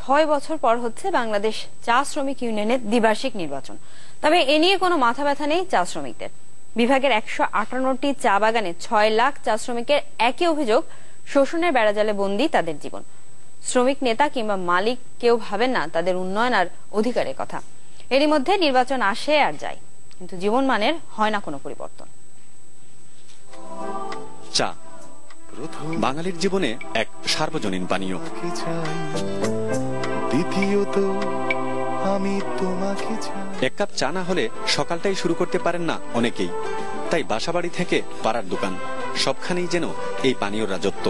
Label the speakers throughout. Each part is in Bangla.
Speaker 1: 6 বছর পর হচ্ছে বাংলাদেশ চা শ্রমিক ইউনিয়নের দ্বিবার্ষিক নির্বাচন। তবে এ নিয়ে কোনো মাথা ব্যথা নেই চা শ্রমিকদের। বিভাগের 158টি চা বাগানে 6 লাখ চা শ্রমিকের একই অভিযোগ, শোষণের বেড়াজালে বন্দী তাদের জীবন। শ্রমিক নেতা কিংবা মালিক কেউ ভাবেন না তাদের উন্নয়ন আর অধিকারের কথা। এরই মধ্যে নির্বাচন আসে আর যায়, কিন্তু জীবনমানের হয় না কোনো পরিবর্তন।
Speaker 2: চা বাঙালির জীবনে এক সার্বজনীন পানীয়। এক কাপ চা না হলে সকালটাই শুরু করতে পারেন না অনেকেই। তাই বাসাবাড়ি থেকে পাড়ার দোকান সবখানেই যেন এই পানীয় রাজত্ব।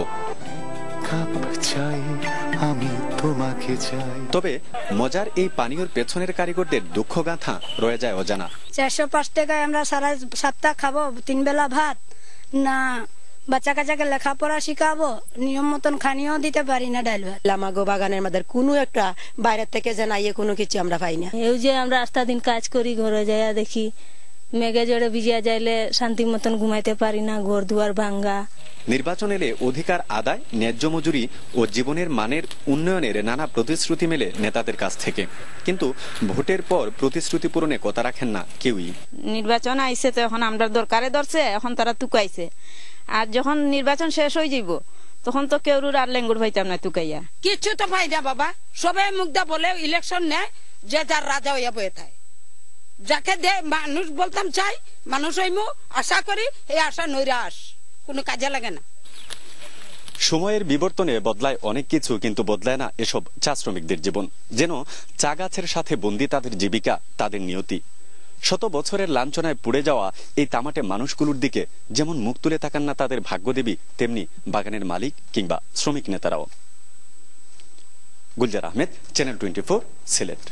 Speaker 2: তবে মজার এই পানীয়র পেছনের কারিগরদের দুঃখ গাঁথা রয়ে যায় অজানা।
Speaker 3: 405 টাকায় আমরা সারা সপ্তাহ খাবো 3 বেলা ভাত, না বাচ্চা কাচ্চাকে লেখাপড়া শিখাবো, নিয়ম মতন খানিও দিতে পারি না ডাল ভাত।
Speaker 4: লামাগো বাগানের মধ্যে কোনো একটা বাইরে থেকে জানাইয়ে কোনো কিছু আমরা পাই না।
Speaker 5: এই যে আমরা রাস্তা দিন কাজ করি, ঘরে যাইয়া দেখি মেঘে জোরে ভিজিয়া যাইলে শান্তি মতন ঘুমাইতে পারি না, ঘর দুয়ার ভাঙ্গা।
Speaker 2: নির্বাচন এলে অধিকার আদায়, ন্যায্য মজুরি ও জীবনের মানের উন্নয়নের নানা প্রতিশ্রুতি মেলে নেতাদের কাছ থেকে, কিন্তু ভোটের পর প্রতিশ্রুতি পূরণে কথা রাখেন না কেউই।
Speaker 6: নির্বাচন আইছে তো এখন আমরা দরকারে ধরছে, এখন তারা তুকাইছে, আর যখন নির্বাচন শেষ হয়ে যাইব তখন তো কেউ আর লেঙ্গুর পাইতাম না তুকাইয়া।
Speaker 7: কিছু তো পাই না বাবা, সবাই মুগ্ধা বলে ইলেকশন নেয় যে যার রাজা হইয়া বয়ে থাকে, যাকে দে মানুষ বলতাম চাই মানুষ হইমু আশা করি, এই আশা নৈরাশ, কোনো কাজে লাগে না।
Speaker 2: সময়ের বিবর্তনে বদলায় অনেক কিছু, কিন্তু বদলায় না এসব চা শ্রমিকদের জীবন। যেন চা গাছের সাথে বন্দী তাদের জীবিকা, তাদের নিয়তি। শত বছরের লাঞ্ছনায় পুড়ে যাওয়া এই তামাটে মানুষগুলোর দিকে যেমন মুখ তুলে তাকান না তাদের ভাগ্যদেবী, তেমনি বাগানের মালিক কিংবা শ্রমিক নেতারাও। গুলজার আহমেদ, চ্যানেল 24, সিলেট।